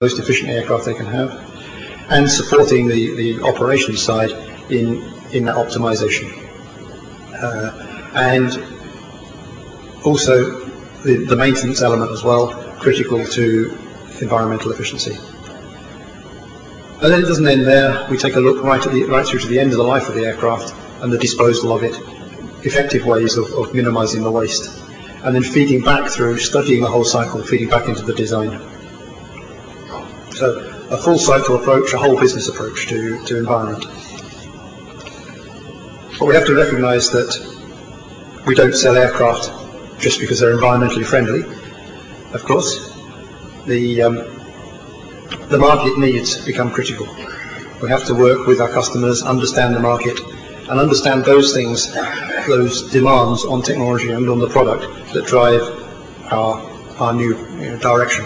most efficient aircraft they can have, and supporting the operations side in that optimization. And also the maintenance element as well, critical to environmental efficiency. And then it doesn't end there. We take a look right through to the end of the life of the aircraft and the disposal of it, effective ways of minimizing the waste, and then feeding back through, studying the whole cycle, feeding back into the design. So a full cycle approach, a whole business approach to environment. But we have to recognize that we don't sell aircraft just because they're environmentally friendly. Of course, the market needs become critical. We have to work with our customers, understand the market, and understand those things, those demands on technology and on the product that drive our new direction.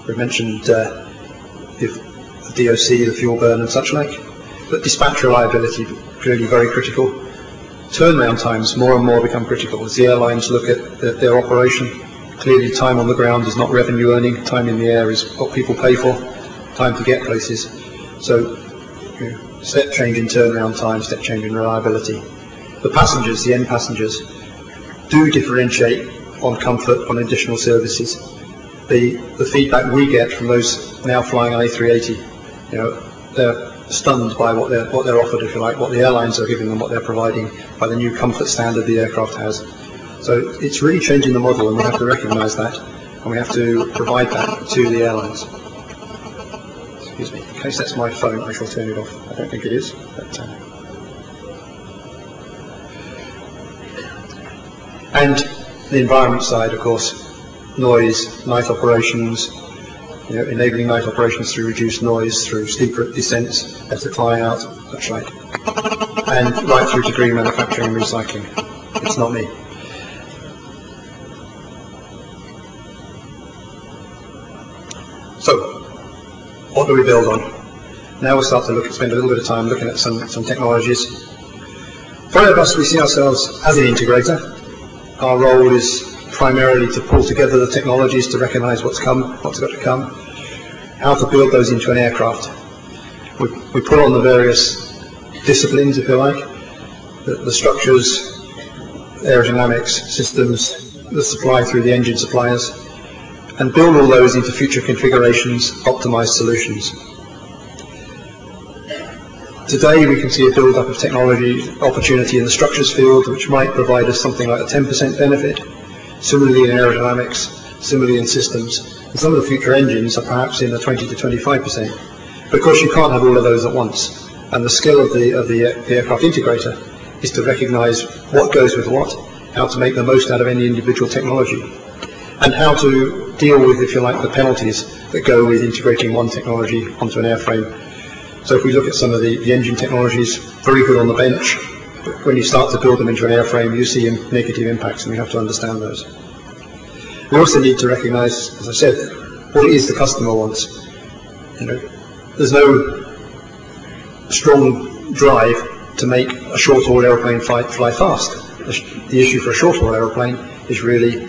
We mentioned the DOC, the fuel burn and such like, but dispatch reliability really very critical. Turnaround times more and more become critical as the airlines look at their operation. Clearly time on the ground is not revenue earning, time in the air is what people pay for, time to get places. So step change in turnaround time, step change in reliability. The passengers, the end passengers, do differentiate on comfort, on additional services. The feedback we get from those now flying on A380, they're stunned by what they're offered, if you like, what the airlines are giving them, what they're providing, by the new comfort standard the aircraft has. So it's really changing the model, and we have to recognise that, and we have to provide that to the airlines. Excuse me, in case that's my phone, I shall turn it off. I don't think it is, but and the environment side, of course, noise, night operations, enabling night operations through reduced noise, through steeper descents, better flying out, such like, and right through to green manufacturing and recycling. It's not me. So, what do we build on? Now we'll start to spend a little bit of time looking at some technologies. For Airbus, we see ourselves as an integrator. Our role is primarily to pull together the technologies to recognize what's got to come, how to build those into an aircraft. We pull on the various disciplines, if you like, the structures, aerodynamics, systems, the supply through the engine suppliers, and build all those into future configurations, optimized solutions. Today we can see a build-up of technology opportunity in the structures field, which might provide us something like a 10% benefit. Similarly in aerodynamics, similarly in systems. And some of the future engines are perhaps in the 20 to 25%. But of course you can't have all of those at once. And the skill of the aircraft integrator is to recognize what goes with what, how to make the most out of any individual technology, and how to deal with, if you like, the penalties that go with integrating one technology onto an airframe. So if we look at some of the engine technologies, very good on the bench, but when you start to build them into an airframe, you see negative impacts, and we have to understand those. We also need to recognize, as I said, what it is the customer wants. There's no strong drive to make a short-haul aeroplane fly fast. The issue for a short-haul aeroplane is really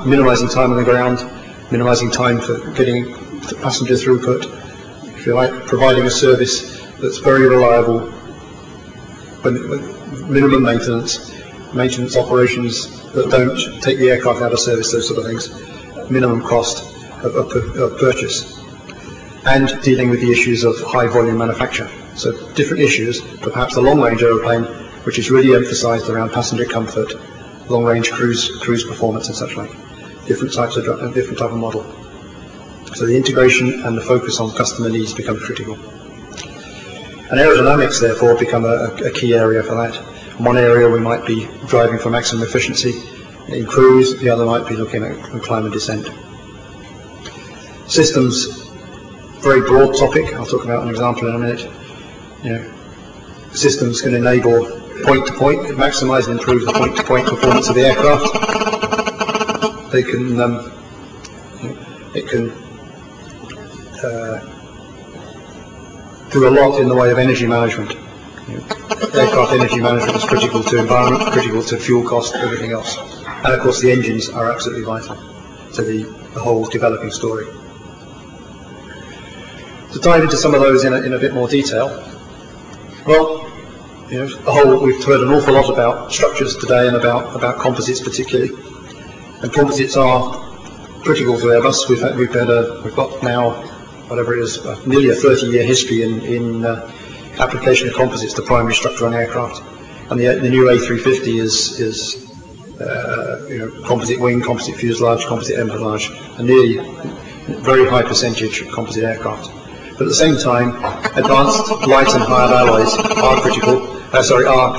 minimizing time on the ground, minimizing time for getting passenger throughput, if you like, providing a service that's very reliable, with minimum maintenance operations that don't take the aircraft out of service, those sort of things, minimum cost of purchase, and dealing with the issues of high volume manufacture. So different issues, but perhaps a long range aeroplane, which is really emphasized around passenger comfort, long range cruise performance and such like. Different type of model. So the integration and the focus on customer needs becomes critical. And aerodynamics, therefore, become a key area for that. In one area we might be driving for maximum efficiency in cruise, the other might be looking at climb and descent. Systems, very broad topic, I'll talk about an example in a minute. Systems can enable point-to-point, maximise and improve the point-to-point performance of the aircraft. They can, it can do a lot in the way of energy management. Aircraft energy management is critical to environment, critical to fuel cost, everything else. And of course the engines are absolutely vital to the whole developing story. To dive into some of those in a bit more detail, well, we've heard an awful lot about structures today and about composites particularly, and composites are critical to Airbus. We've got now, whatever it is, nearly a 30-year history in application of composites to primary structure on aircraft, and the new A350 is composite wing, composite fuselage, composite empennage, and nearly very high percentage composite aircraft. But at the same time, advanced light and hard alloys are critical,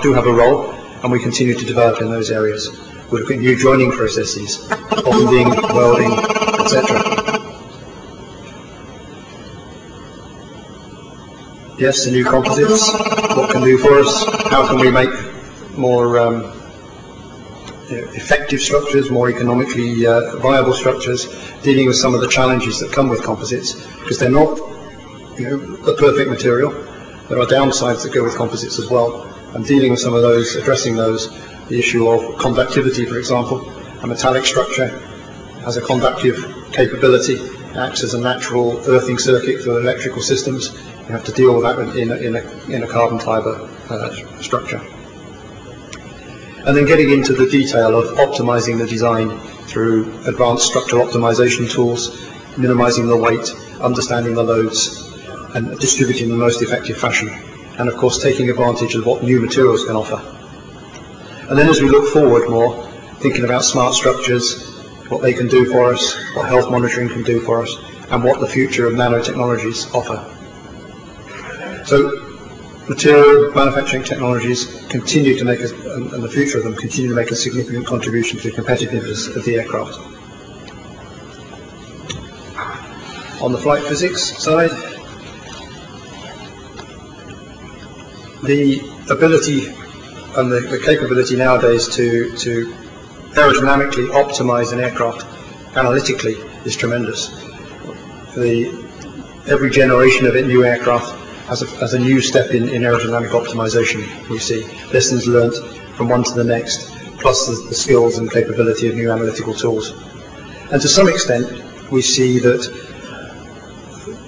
do have a role, and we continue to develop in those areas. We're looking at new joining processes, bonding, welding, etc. Yes, the new composites, what can do for us? How can we make more effective structures, more economically viable structures, dealing with some of the challenges that come with composites, because they're not the perfect material. There are downsides that go with composites as well, and dealing with some of those, addressing those, the issue of conductivity, for example. A metallic structure has a conductive capability, acts as a natural earthing circuit for electrical systems. You have to deal with that in a carbon fibre structure. And then getting into the detail of optimizing the design through advanced structural optimization tools, minimizing the weight, understanding the loads, and distributing in the most effective fashion. And of course taking advantage of what new materials can offer. And then as we look forward more, thinking about smart structures, what they can do for us, what health monitoring can do for us, and what the future of nanotechnologies offer. So material manufacturing technologies continue to make, and the future of them continue to make a significant contribution to the competitiveness of the aircraft. On the flight physics side, the ability and the capability nowadays to aerodynamically optimize an aircraft analytically is tremendous. Every generation of new aircraft has a new step in aerodynamic optimization. We see lessons learnt from one to the next, plus the skills and capability of new analytical tools. And to some extent, we see that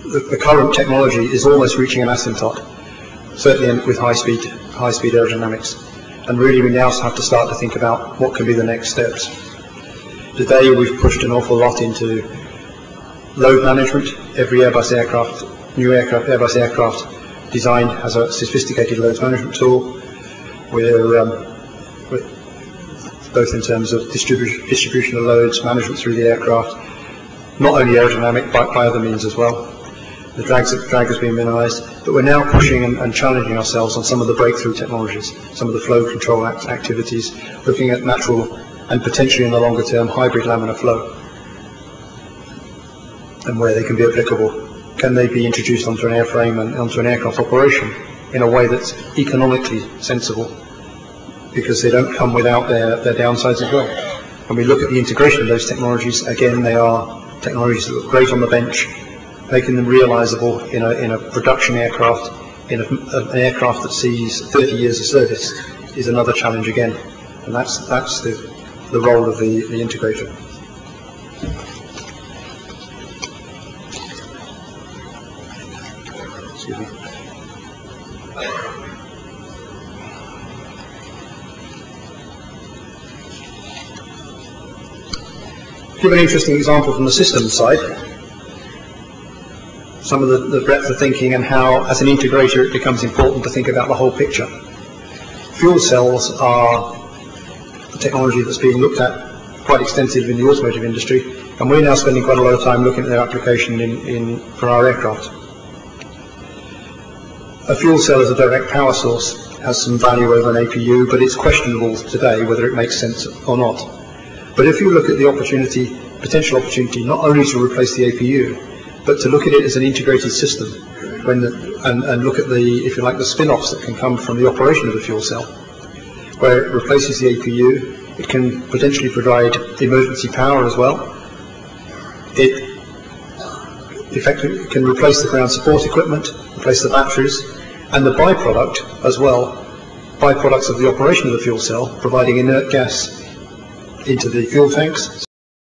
the current technology is almost reaching an asymptote, certainly with high-speed aerodynamics. And really we now have to start to think about what can be the next steps. Today we've pushed an awful lot into load management. Every Airbus aircraft, Airbus aircraft design has a sophisticated load management tool. We're both in terms of distribution of loads, management through the aircraft, not only aerodynamic but by other means as well. The drag has been minimized, but we're now pushing and challenging ourselves on some of the breakthrough technologies, some of the flow control activities, looking at natural and potentially in the longer term hybrid laminar flow and where they can be applicable. Can they be introduced onto an airframe and onto an aircraft operation in a way that's economically sensible, because they don't come without their downsides as well. When we look at the integration of those technologies, again they are technologies that look great on the bench. Making them realizable in a production aircraft, in an aircraft that sees 30 years of service, is another challenge again. And that's the role of the integrator. Excuse me. Give an interesting example from the systems side. Some of the breadth of thinking and how, as an integrator, it becomes important to think about the whole picture. Fuel cells are a technology that's being looked at quite extensively in the automotive industry, and we're now spending quite a lot of time looking at their application for our aircraft. A fuel cell as a direct power source has some value over an APU, but it's questionable today whether it makes sense or not. But if you look at the potential opportunity not only to replace the APU, but to look at it as an integrated system, and look at if you like, the spin-offs that can come from the operation of the fuel cell, where it replaces the APU, it can potentially provide emergency power as well. It effectively can replace the ground support equipment, replace the batteries, and the byproduct as well, byproducts of the operation of the fuel cell, providing inert gas into the fuel tanks.